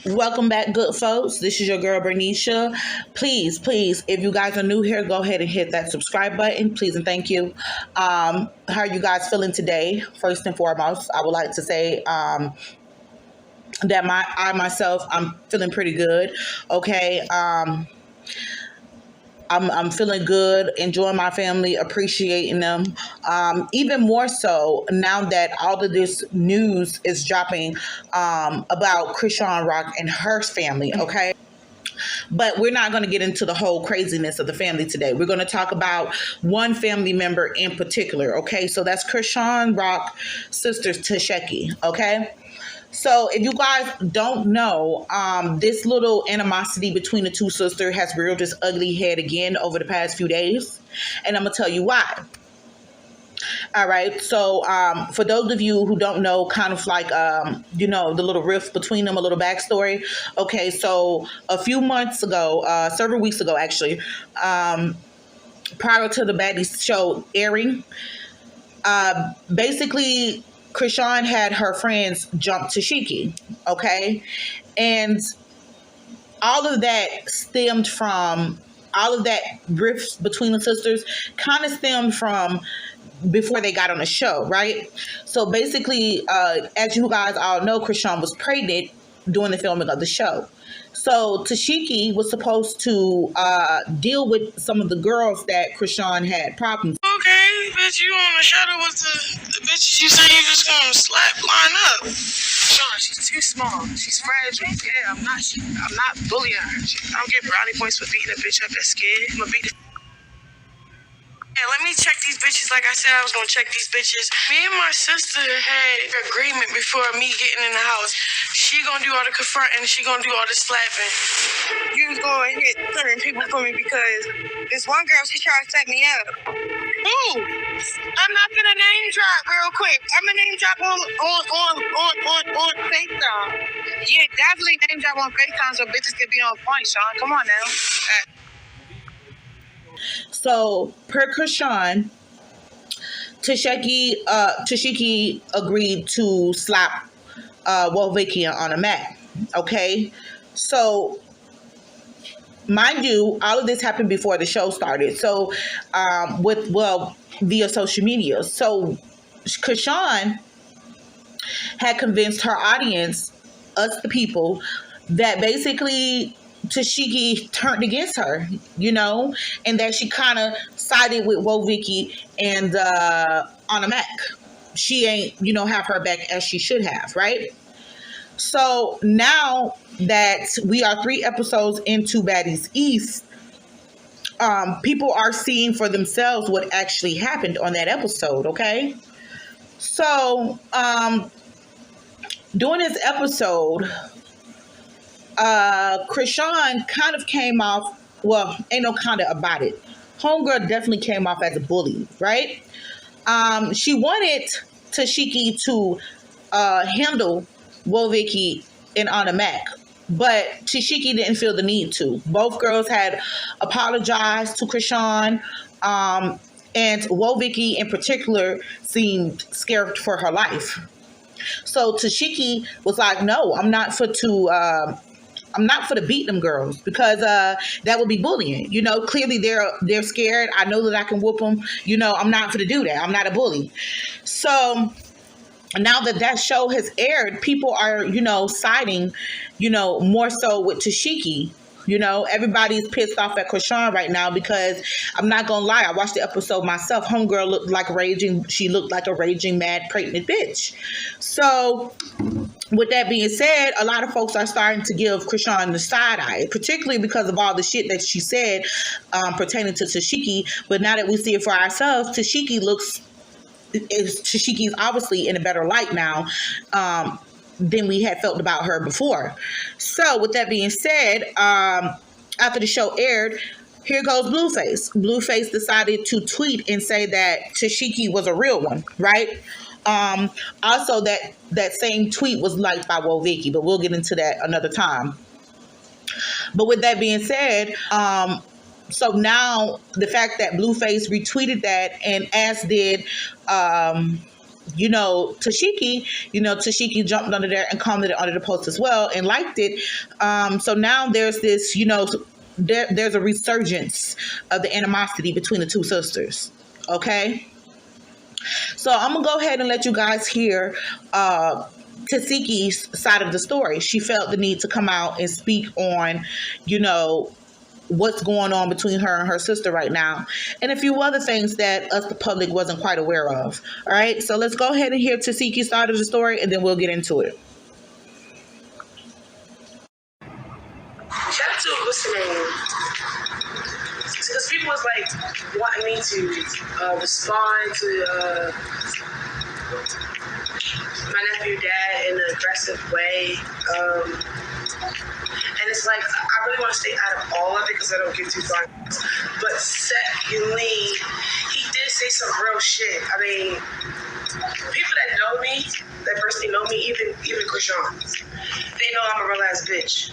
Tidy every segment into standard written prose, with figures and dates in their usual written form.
Welcome back, good folks. This is your girl Bernicia. Please, if you guys are new here, go ahead and hit that subscribe button, please and thank you. How are you guys feeling today? First and foremost, I would like to say that I'm feeling pretty good. Okay. I'm feeling good, enjoying my family, appreciating them. Even more so now that all of this news is dropping about Chrisean Rock and her family, okay? But we're not going to get into the whole craziness of the family today. We're going to talk about one family member in particular, okay? So that's Chrisean Rock sisters Tesheki, okay? So if you guys don't know, this little animosity between the two sisters has reared its ugly head again over the past few days. And I'm going to tell you why. All right. So for those of you who don't know, kind of like, the little rift between them, a little backstory. Okay. So a few months ago, several weeks ago, actually, prior to the Baddies show airing, basically, Chrisean had her friends jump Tashiki, okay? And all of that rifts between the sisters kind of stemmed from before they got on the show, right? So basically, as you guys all know, Chrisean was pregnant during the filming of the show. So Tashiki was supposed to deal with some of the girls that Chrisean had problems. Okay, bitch, you on the shadow with the bitches you say you just gonna slap line up. Sean, she's too small. She's fragile. Yeah, I'm not bullying her. I don't get brownie points for beating a bitch up that's scared. I'm gonna beat the. Yeah, let me check these bitches like I said I was gonna check these bitches. Me and my sister had an agreement before me getting in the house. She gonna do all the confronting, she gonna do all the slapping. You was gonna hit certain people for me because this one girl, she tried to set me up. Who? I'm not gonna name drop real quick. I'm gonna name drop on FaceTime. Yeah, definitely name drop on FaceTime so bitches can be on point, Sean. Come on now. So per Chrisean, Tashiki agreed to slap Wolvikia on a mat. Okay, so mind you, all of this happened before the show started. So via social media. So Chrisean had convinced her audience, us the people, that basically Tashiki turned against her, and that she kind of sided with Wolvikia and Anna Mac. She ain't, have her back as she should have, right? So now that we are 3 episodes into Baddies East, people are seeing for themselves what actually happened on that episode, okay? So, during this episode, Chrisean kind of came off, well, ain't no kind of about it. Homegirl definitely came off as a bully, right? She wanted Tashiki to handle Wolvikia and Anna Mac, but Tashiki didn't feel the need to. Both girls had apologized to Chrisean, and Wolvikia in particular seemed scared for her life. So Tashiki was like, "No, I'm not for to beat them girls because that would be bullying. Clearly they're scared. I know that I can whoop them. I'm not for to do that. I'm not a bully." So now that show has aired, people are, siding, more so with Tashiki. Everybody's pissed off at Chrisean right now because I'm not gonna lie, I watched the episode myself. Homegirl looked like a raging mad pregnant bitch. So with that being said, a lot of folks are starting to give Chrisean the side eye, particularly because of all the shit that she said pertaining to Tashiki. But now that we see it for ourselves, Tashiki's obviously in a better light now than we had felt about her before. So with that being said, after the show aired, here goes Blueface. Blueface decided to tweet and say that Tashiki was a real one, right? Also, that same tweet was liked by Wolvikia, but we'll get into that another time. But with that being said, so now the fact that Blueface retweeted that, and as did Tashiki, Tashiki jumped under there and commented under the post as well and liked it. So now there's this, there's a resurgence of the animosity between the two sisters. Okay. So I'm going to go ahead and let you guys hear Tashiki's side of the story. She felt the need to come out and speak on, what's going on between her and her sister right now, and a few other things that us, the public, wasn't quite aware of. All right, so let's go ahead and hear Tashiki's side of the story, and then we'll get into it. Shout out to listening, because people was like wanting me to respond to my nephew dad in an aggressive way. And it's like, I really want to stay out of all of it because I don't get too far. But secondly, he did say some real shit. I mean, people that know me, that personally know me, even Chrisean, they know I'm a real ass bitch.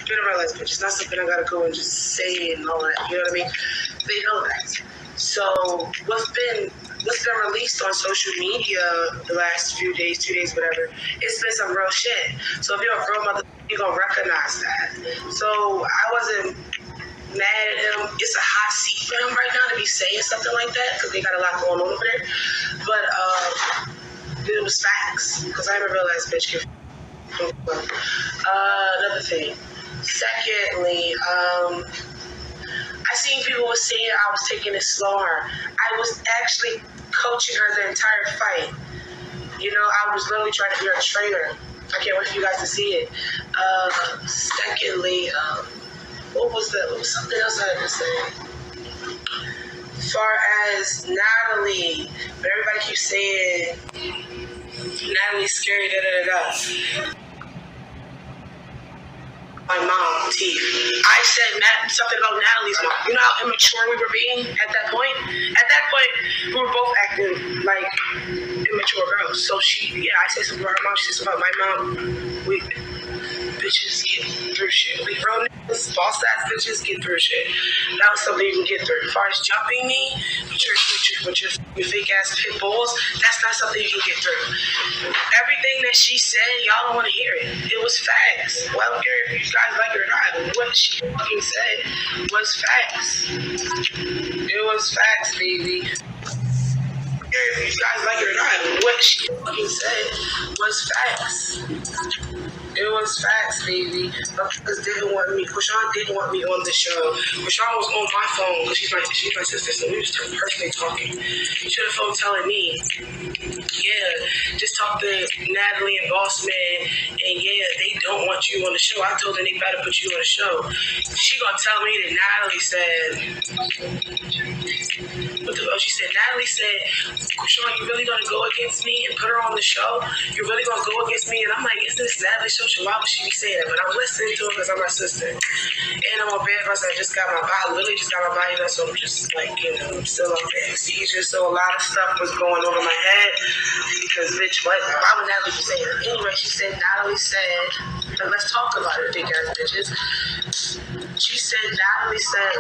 Been a real ass bitch. It's not something I gotta go and just say and all that. You know what I mean? They know that. So what's been released on social media the last few days, 2 days, whatever, it's been some real shit. So if you're a real mother, you're gonna recognize that. So I wasn't mad at him. It's a hot seat for him right now to be saying something like that because they got a lot going on over there. But it was facts because I'm a real ass bitch. Another thing. Secondly, I seen people was saying I was taking it slower. I was actually coaching her the entire fight. I was literally trying to be her trainer. I can't wait for you guys to see it. Secondly, what was something else I had to say? As far as Natalie, but everybody keeps saying Natalie's scary, da-da-da-da. My mom, T. I said something about Natalie's mom. You know how immature we were being at that point? At that point, we were both acting like immature girls. So I said something about her mom, she said something about my mom. We bitches get through shit. We real niggas, false ass bitches get through shit. That was something you can get through. As far as jumping me with your fake ass pit bulls, that's not something you can get through. Everything that she said, y'all don't want to hear it. It was facts. Well, I don't care if you guys like it or not. What she fucking said was facts. It was facts, baby. If you guys like it or not, what she fucking said was facts. It was facts, baby. Because Chrisean didn't want me on the show. Chrisean was on my phone because she's my sister, so we was personally talking. She should have phone telling me, just talk to Natalie and Boss Man, and they don't want you on the show. I told them they better put you on the show. She gonna tell me that Natalie said, what the fuck? She said, Natalie said, Chrisean, you really gonna go against me and put her on the show? You're really gonna go against me? And I'm like, isn't this Natalie's show? Why would she be saying that? But I'm listening to her because I'm my sister. And I'm on bed because I just got my body, literally just got my body done, so I'm just like, I'm still on anesthesia. So a lot of stuff was going over my head because, bitch, why would Natalie be saying that? Anyway, she said, Natalie said, let's talk about it, big ass bitches. She said, Natalie said,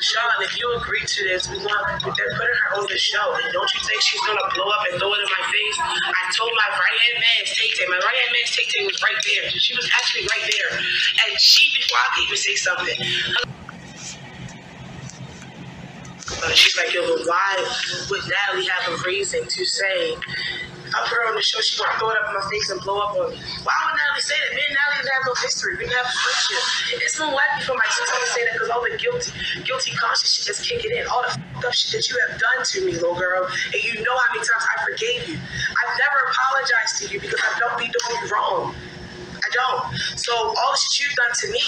Sean, if you agree to this, they're putting her on the show. And don't you think she's going to blow up and throw it in my face? I told my right-hand man's Tay-Tay. My right-hand man's Tay-Tay was right there. She was actually right there. And before I could even say something, she's like, why would Natalie have a reason to say, I put her on the show, she's gonna throw it up in my face and blow up on me? Why would Natalie say that? Me and Natalie didn't have no history. We didn't have a friendship. It's more likely for my sister to say that because all the guilty conscience shit is kicking in. All the f***ed up shit that you have done to me, little girl, and you know how many times I forgave you. I've never apologized to you because I don't be doing you wrong. I don't. So all the shit you've done to me,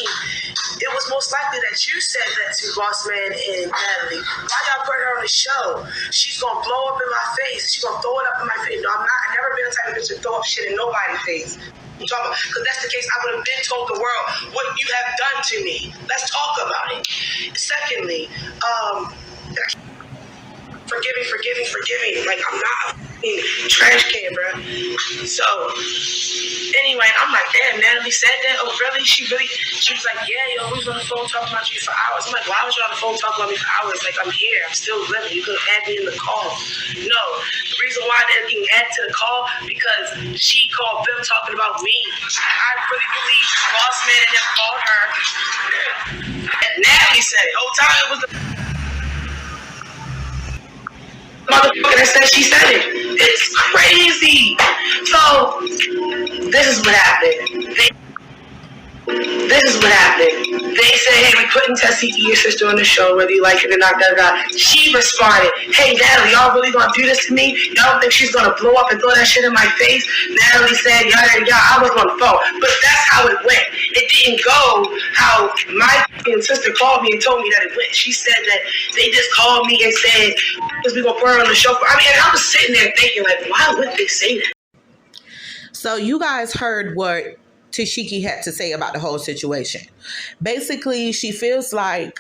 it was most likely that you said that to Boss Man and Natalie. Why y'all put her on the show? She's gonna blow up in my face. She's gonna throw it up in my face. No, I'm not. I've never been the type of bitch to throw up shit in nobody's face. Because that's the case, I would have been told the world what you have done to me. Let's talk about it. Secondly, forgive me. Like, I'm not Trash can, bro. So, anyway, I'm like, damn, Natalie said that? Oh, really? She was like, yeah, yo, we was on the phone talking about you for hours. I'm like, why was you on the phone talking about me for hours? Like, I'm here. I'm still living. You could add me in the call. No. The reason why they're getting added to the call, because she called them talking about me. I really believe Boss Man and them called her. And Natalie said it. The whole time it was the motherfucker that said she said it. It's crazy. So, this is what happened. They said, hey, we putting Tesheki, your sister, on the show, whether you like it or not, She responded, hey, Natalie, y'all really gonna do this to me? Y'all don't think she's gonna blow up and throw that shit in my face? Natalie said, yeah, I was on the phone. But that's how it went. It didn't go how my sister called me and told me that it went. She said that they just called me and said, we gonna put her on the show. I mean, I was sitting there thinking, like, why would they say that? So you guys heard what Tashiki had to say about the whole situation. Basically, she feels like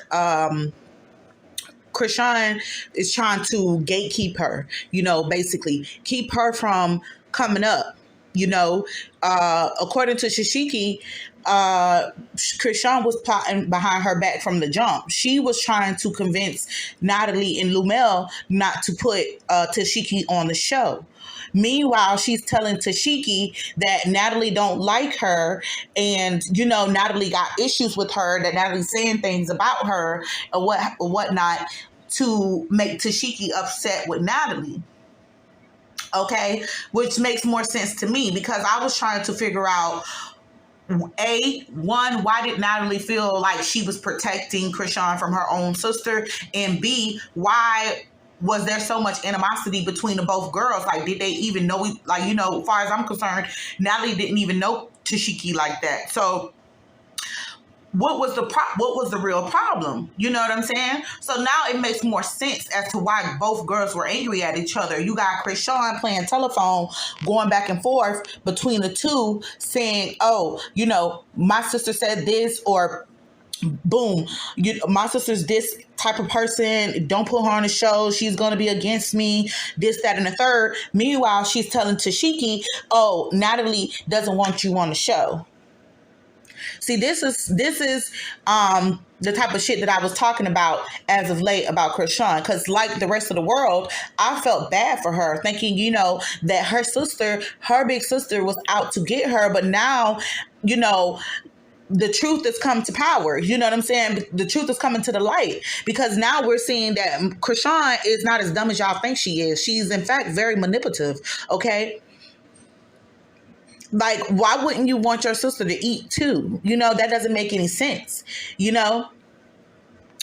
Chrisean is trying to gatekeep her, basically keep her from coming up. According to Tashiki, Chrisean was plotting behind her back from the jump. She was trying to convince Natalie and Lumel not to put Tashiki on the show. Meanwhile, she's telling Tashiki that Natalie don't like her, and Natalie got issues with her, that Natalie's saying things about her or whatnot to make Tashiki upset with Natalie. Okay, which makes more sense to me, because I was trying to figure out, one, why did Natalie feel like she was protecting Chrisean from her own sister, and B, why was there so much animosity between the both girls? Like, did they even know? Like, as far as I'm concerned, Natalie didn't even know Tashiki like that. So, what was the real problem? You know what I'm saying? So now it makes more sense as to why both girls were angry at each other. You got Chrisean playing telephone, going back and forth between the two, saying, "Oh, my sister said this," or boom, my sister's this type of person, don't put her on the show, she's going to be against me, this, that, and the third. Meanwhile, she's telling Tashiki, oh, Natalie doesn't want you on the show. See, this is the type of shit that I was talking about as of late about Chrisean, because like the rest of the world, I felt bad for her, thinking, that her big sister was out to get her, but now, the truth has come to power. You know what I'm saying? The truth is coming to the light, because now we're seeing that Chrisean is not as dumb as y'all think she is. She's in fact very manipulative. Okay. Like, why wouldn't you want your sister to eat too? That doesn't make any sense,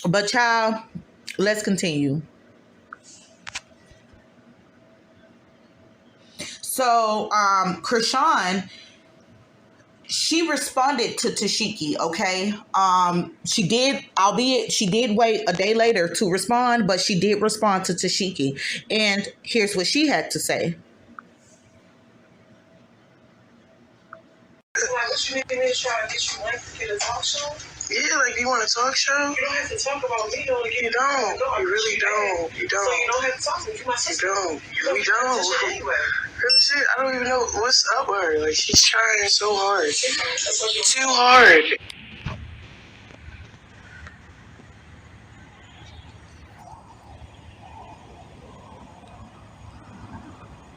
But child, let's continue. So, Chrisean, she responded to Tashiki, okay? She did, albeit she did wait a day later to respond, but she did respond to Tashiki. And here's what she had to say. What you need me to try to get you to get a talk show? Yeah, like, you want a talk show? You don't have to talk about me. You don't. You really don't. You don't. So you don't have to talk to me. You my sister. You don't. We don't. Anyway. Real shit, I don't even know what's up with her. Like, she's trying so hard. Too hard.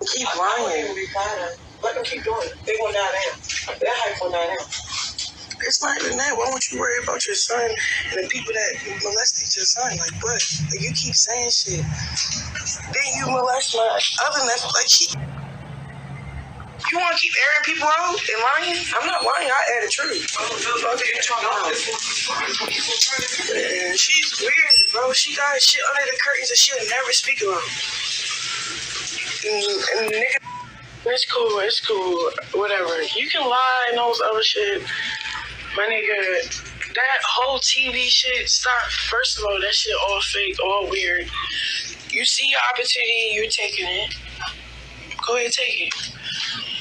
Keep lying. Let them keep doing it. They won't die down. That hype won't die down. It's not even that. Why don't you worry about your son and the people that molested your son? Like, what? Like, you keep saying shit. Then you molest my other nephew. Like, you want to keep airing people out and lying? I'm not lying. I add the truth. Man, she's weird, bro. She got shit under the curtains that she'll never speak about. And nigga, it's cool. Whatever. You can lie and all this other shit. My nigga, that whole TV shit, stop. First of all, that shit all fake, all weird. You see your opportunity, you're taking it. Go ahead, take it.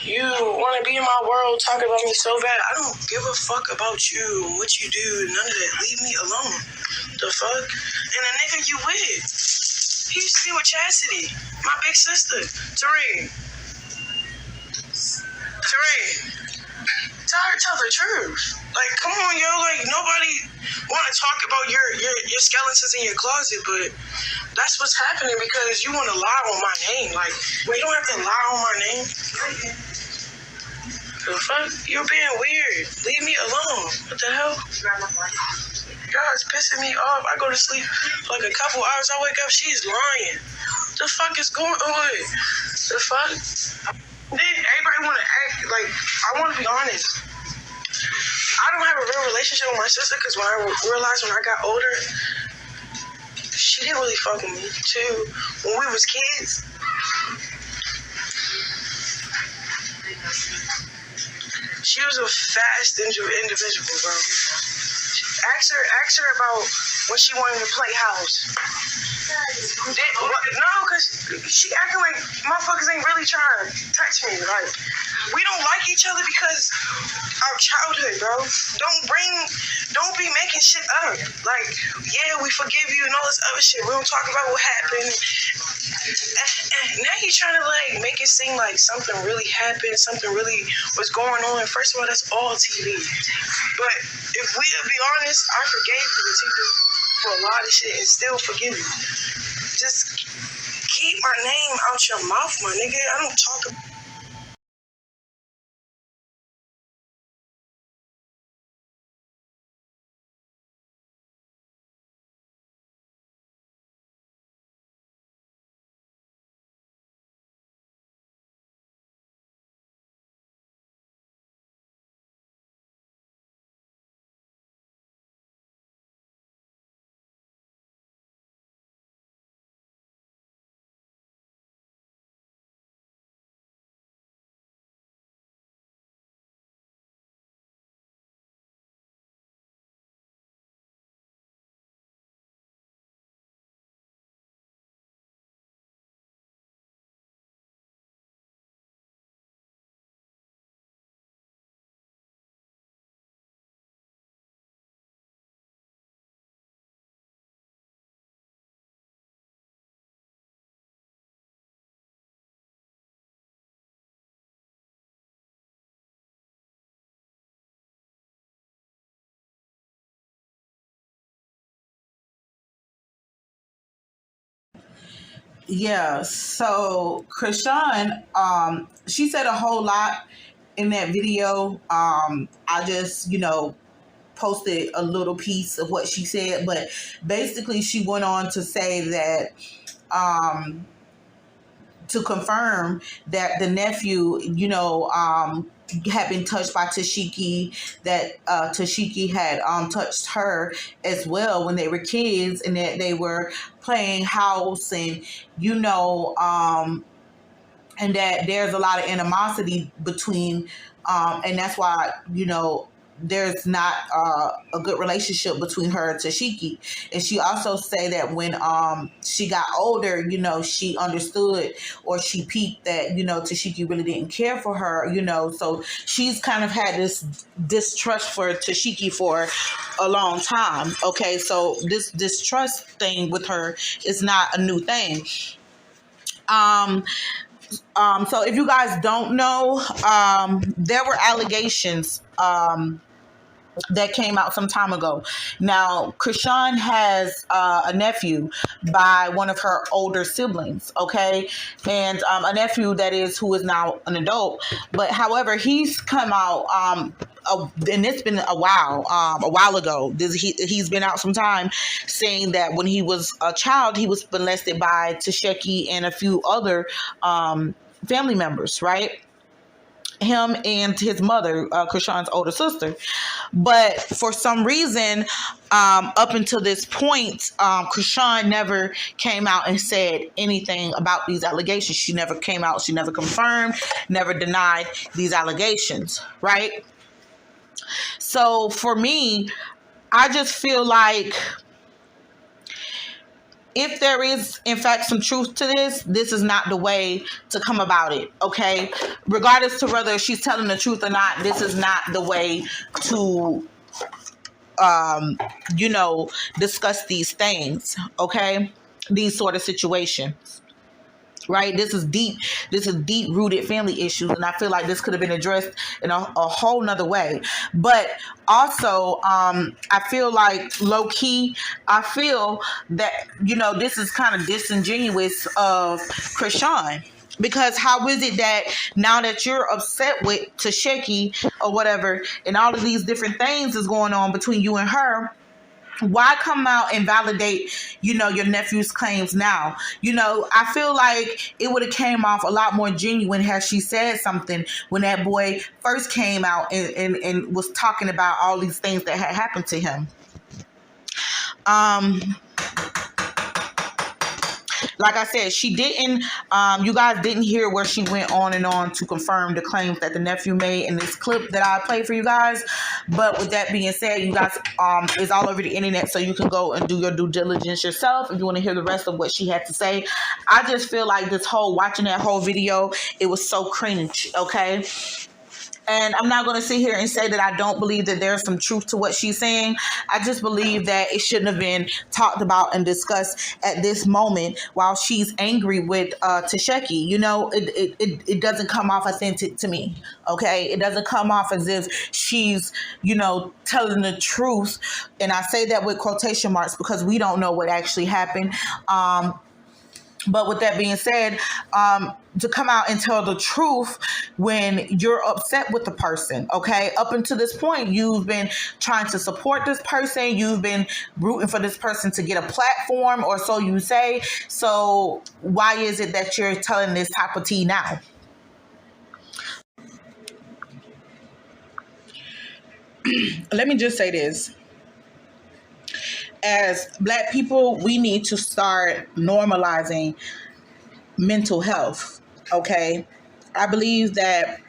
You want to be in my world, talking about me so bad. I don't give a fuck about you, what you do, none of that. Leave me alone. The fuck? And the nigga you with. He used to be with Chastity, my big sister, Tareen. Tell the truth. Like, come on, yo. Like, nobody want to talk about your skeletons in your closet, but that's what's happening because you want to lie on my name. Like, you don't have to lie on my name. The fuck? You're being weird. Leave me alone. What the hell? God, it's pissing me off. I go to sleep for like a couple hours. I wake up, she's lying. The fuck is going on? The fuck? Then everybody want to act like, I want to be honest. I don't have a real relationship with my sister because when I realized when I got older, she didn't really fuck with me too. When we was kids, she was a fast individual, bro. Ask her about when she wanted to play house. No, because she acting like motherfuckers ain't really trying to touch me. Like, we don't like each other because our childhood, bro. Don't be making shit up. Like, yeah, we forgive you and all this other shit. We don't talk about what happened. Now you're trying to, like, make it seem like something really happened, something really was going on. First of all, that's all TV. But if we to be honest, I forgave you, TV, for a lot of shit and still forgive you. Just keep my name out your mouth, my nigga. I don't talk about. Yeah, so Chrisean, she said a whole lot in that video. I just, posted a little piece of what she said, but basically she went on to say that to confirm that the nephew, had been touched by Tashiki, that Tashiki had touched her as well when they were kids, and that they were playing house, and and that there's a lot of animosity between, and that's why there's not a good relationship between her and Tashiki. And she also say that when she got older, she understood, or she peeped that Tashiki really didn't care for her, so she's kind of had this distrust for Tashiki for a long time. Okay, so this distrust thing with her is not a new thing. So if you guys don't know, there were allegations that came out some time ago. Now, Chrisean has a nephew by one of her older siblings, okay? And a nephew that is who is now an adult. But however, he's come out, and it's been a while ago. He's been out some time saying that when he was a child, he was molested by Tesheki and a few other family members, right? Him and his mother, Chrisean's older sister. But for some reason, up until this point, Chrisean never came out and said anything about these allegations. She never came out, she never confirmed, never denied these allegations, right? So for me, I just feel like if there is, in fact, some truth to this is not the way to come about it, okay? Regardless to whether she's telling the truth or not, this is not the way to, discuss these things, okay? these sort of situations. Right, this is deep rooted family issues, and I feel like this could have been addressed in a whole nother way. But also, I feel like low key, I feel that this is kind of disingenuous of Chrisean. Because how is it that now that you're upset with Tesheki or whatever, and all of these different things is going on between you and her, why come out and validate, your nephew's claims now? I feel like it would have came off a lot more genuine had she said something when that boy first came out and was talking about all these things that had happened to him. Like I said, she didn't, you guys didn't hear where she went on and on to confirm the claims that the nephew made in this clip that I played for you guys. But with that being said, you guys, it's all over the internet, so you can go and do your due diligence yourself if you want to hear the rest of what she had to say. I just feel like watching that whole video, it was so cringe, okay? And I'm not going to sit here and say that I don't believe that there's some truth to what she's saying. I just believe that it shouldn't have been talked about and discussed at this moment while she's angry with Tesheki. It doesn't come off authentic to me, okay? It doesn't come off as if she's, telling the truth. And I say that with quotation marks because we don't know what actually happened. But with that being said, to come out and tell the truth when you're upset with the person, okay? Up until this point, you've been trying to support this person. You've been rooting for this person to get a platform, or so you say. So why is it that you're telling this type of tea now? Let me just say this. As Black people, we need to start normalizing mental health, okay? I believe that,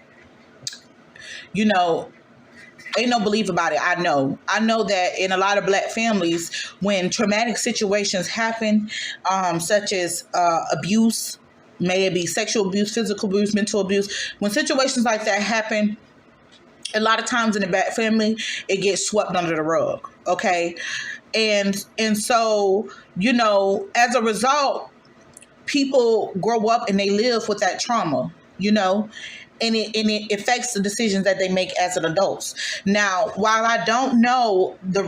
ain't no belief about it. I know that in a lot of Black families, when traumatic situations happen, such as abuse, may it be sexual abuse, physical abuse, mental abuse, when situations like that happen, a lot of times in the Black family, it gets swept under the rug, okay? And so, as a result, people grow up and they live with that trauma, and it affects the decisions that they make as an adults. Now, while I don't know the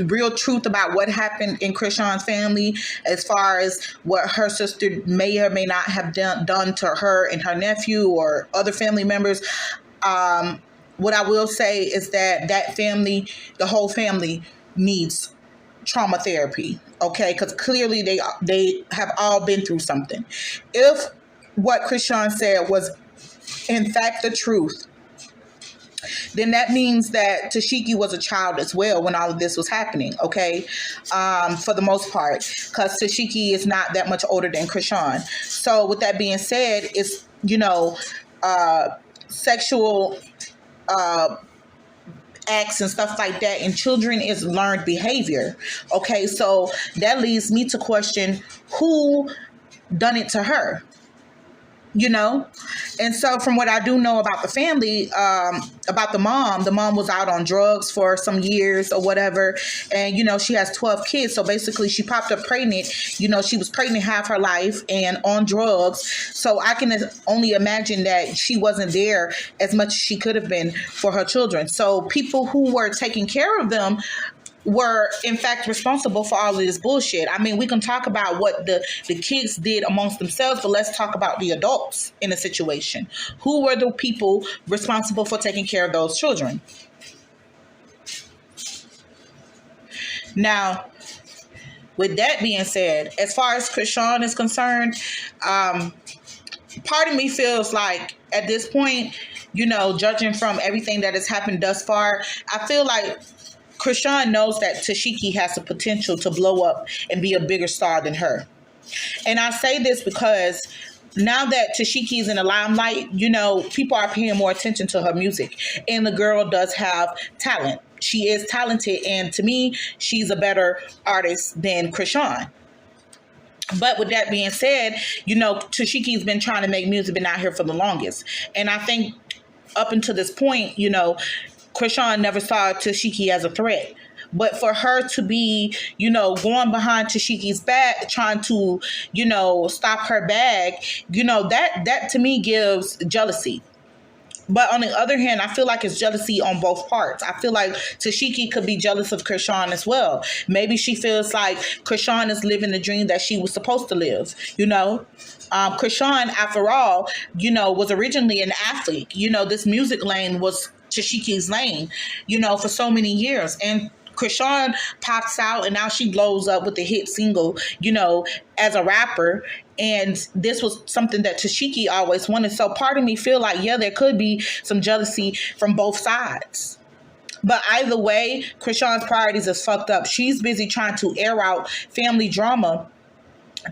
real truth about what happened in Chrisean's family, as far as what her sister may or may not have done to her and her nephew or other family members, what I will say is that family, the whole family, needs trauma therapy, okay? Because clearly they have all been through something. If what Chrisean said was in fact the truth, then that means that Tashiki was a child as well when all of this was happening, okay? For the most part, because Tashiki is not that much older than Chrisean. So with that being said, it's, sexual acts and stuff like that in children is learned behavior. Okay, so that leads me to question who done it to her, And so from what I do know about the family, about the mom was out on drugs for some years or whatever. And, she has 12 kids. So basically she popped up pregnant. She was pregnant half her life and on drugs. So I can only imagine that she wasn't there as much as she could have been for her children. So people who were taking care of them were in fact responsible for all of this bullshit. I mean, we can talk about what the kids did amongst themselves, but let's talk about the adults in the situation. Who were the people responsible for taking care of those children? Now, with that being said, as far as Chrisean is concerned, part of me feels like at this point, judging from everything that has happened thus far, I feel like Chrisean knows that Tashiki has the potential to blow up and be a bigger star than her. And I say this because now that Tashiki is in the limelight, people are paying more attention to her music. And the girl does have talent. She is talented. And to me, she's a better artist than Chrisean. But with that being said, Tashiki's been trying to make music, been out here for the longest. And I think up until this point, Chrisean never saw Tashiki as a threat. But for her to be, going behind Tashiki's back, trying to, stop her bag, that to me gives jealousy. But on the other hand, I feel like it's jealousy on both parts. I feel like Tashiki could be jealous of Chrisean as well. Maybe she feels like Chrisean is living the dream that she was supposed to live, Chrisean, after all, was originally an athlete. This music lane was Tashiki's lane, for so many years. And Chrisean pops out and now she blows up with the hit single, as a rapper. And this was something that Tashiki always wanted. So part of me feel like, yeah, there could be some jealousy from both sides. But either way, Chrisean's priorities is fucked up. She's busy trying to air out family drama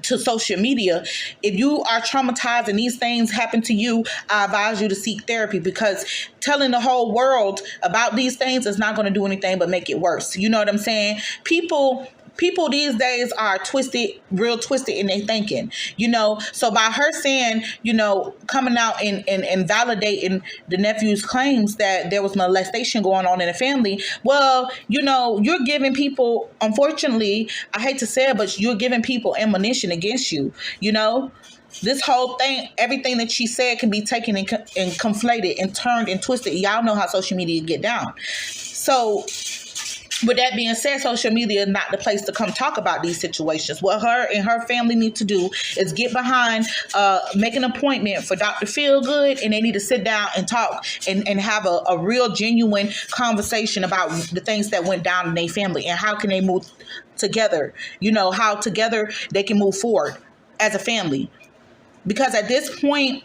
to social media. If you are traumatized and these things happen to you, I advise you to seek therapy, because telling the whole world about these things is not going to do anything but make it worse. You know what I'm saying? People these days are real twisted in their thinking, So by her saying, coming out and validating the nephew's claims that there was molestation going on in the family, well, you're giving people, unfortunately, I hate to say it, but you're giving people ammunition against you, This whole thing, everything that she said can be taken and conflated and turned and twisted. Y'all know how social media get down. So with that being said, social media is not the place to come talk about these situations. What her and her family need to do is get behind, make an appointment for Dr. Feelgood, and they need to sit down and talk and have a real genuine conversation about the things that went down in their family and how can they move together, how together they can move forward as a family. Because at this point,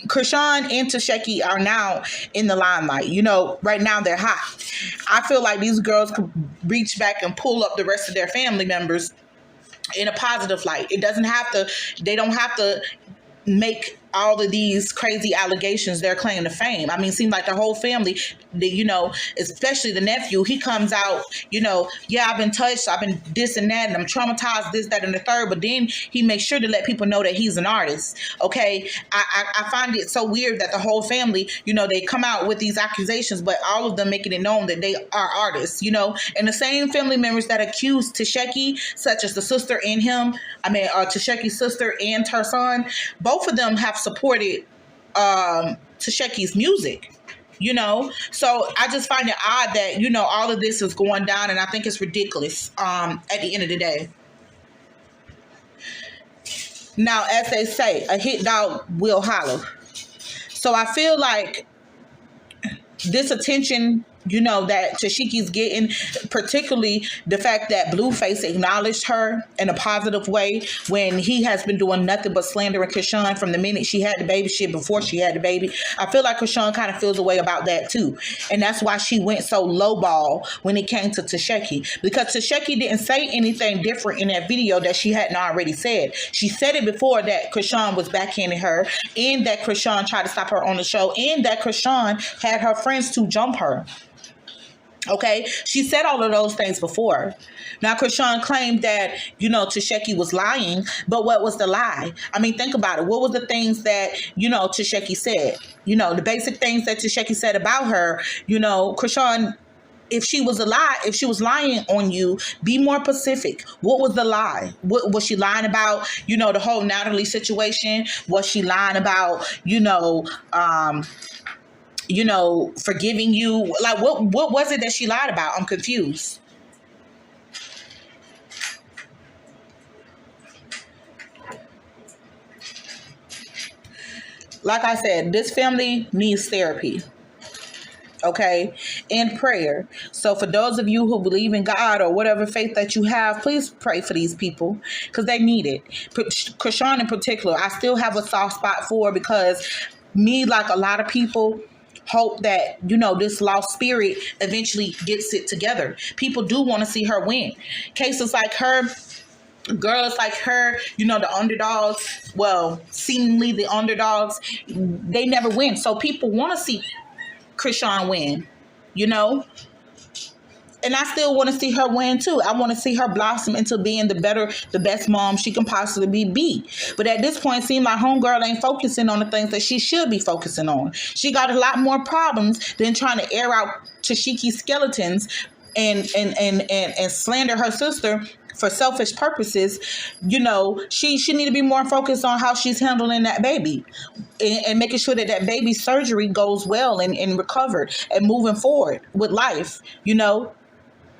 Chrisean and Tesheki are now in the limelight. Right now they're hot. I feel like these girls could reach back and pull up the rest of their family members in a positive light. They don't have to make all of these crazy allegations their claim to fame. I mean, it seems like the whole family, especially the nephew, he comes out, yeah, I've been touched, I've been this and that, and I'm traumatized, this, that, and the third, but then he makes sure to let people know that he's an artist, okay? I find it so weird that the whole family, they come out with these accusations, but all of them making it known that they are artists, and the same family members that accuse Tesheki, such as the sister and him, Tesheki's sister and her son, both of them have supported Tesheki's music, so I just find it odd that all of this is going down, and I think it's ridiculous at the end of the day. Now, as they say, a hit dog will holler. So I feel like this attention that Tashiki's getting, particularly the fact that Blueface acknowledged her in a positive way when he has been doing nothing but slandering Chrisean from the minute she had the baby, before she had the baby. I feel like Chrisean kind of feels a way about that too. And that's why she went so lowball when it came to Tesheki, because Tesheki didn't say anything different in that video that she hadn't already said. She said it before that Chrisean was backhanding her, and that Chrisean tried to stop her on the show, and that Chrisean had her friends to jump her. Okay, she said all of those things before. Now, Chrisean claimed that, Tesheki was lying, but what was the lie? I mean, think about it. What was the things that, Tesheki said? The basic things that Tesheki said about her, Chrisean, if she was lying on you, be more specific. What was the lie? What was she lying about? The whole Natalie situation? Was she lying about, forgiving you? Like, what was it that she lied about? I'm confused. Like I said, this family needs therapy, okay, and prayer. So for those of you who believe in God or whatever faith that you have, please pray for these people because they need it. Chrisean in particular, I still have a soft spot for, because me, like a lot of people, hope that, this lost spirit eventually gets it together. People do want to see her win. Cases like her, girls like her, the underdogs, well, seemingly the underdogs, they never win. So people want to see Chrisean win, And I still want to see her win too. I want to see her blossom into being the best mom she can possibly be. But at this point, it seems like homegirl ain't focusing on the things that she should be focusing on. She got a lot more problems than trying to air out Tashiki's skeletons and slander her sister for selfish purposes, she need to be more focused on how she's handling that baby, and making sure that that baby's surgery goes well and recovered and moving forward with life.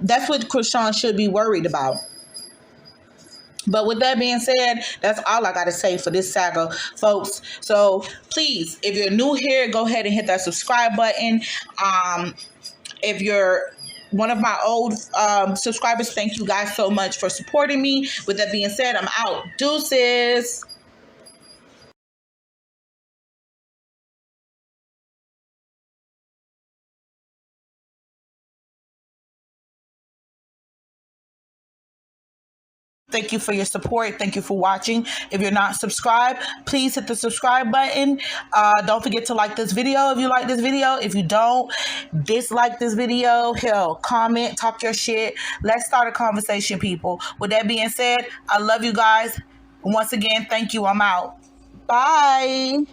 That's what Chrisean should be worried about. But with that being said, that's all I got to say for this saga, folks. So please, if you're new here, go ahead and hit that subscribe button. If you're one of my old subscribers, thank you guys so much for supporting me. With that being said, I'm out. Deuces. Thank you for your support. Thank you for watching. If you're not subscribed, please hit the subscribe button. Don't forget to like this video if you like this video. If you don't, dislike this video. Hell, comment, talk your shit. Let's start a conversation, people. With that being said, I love you guys. Once again, thank you. I'm out. Bye.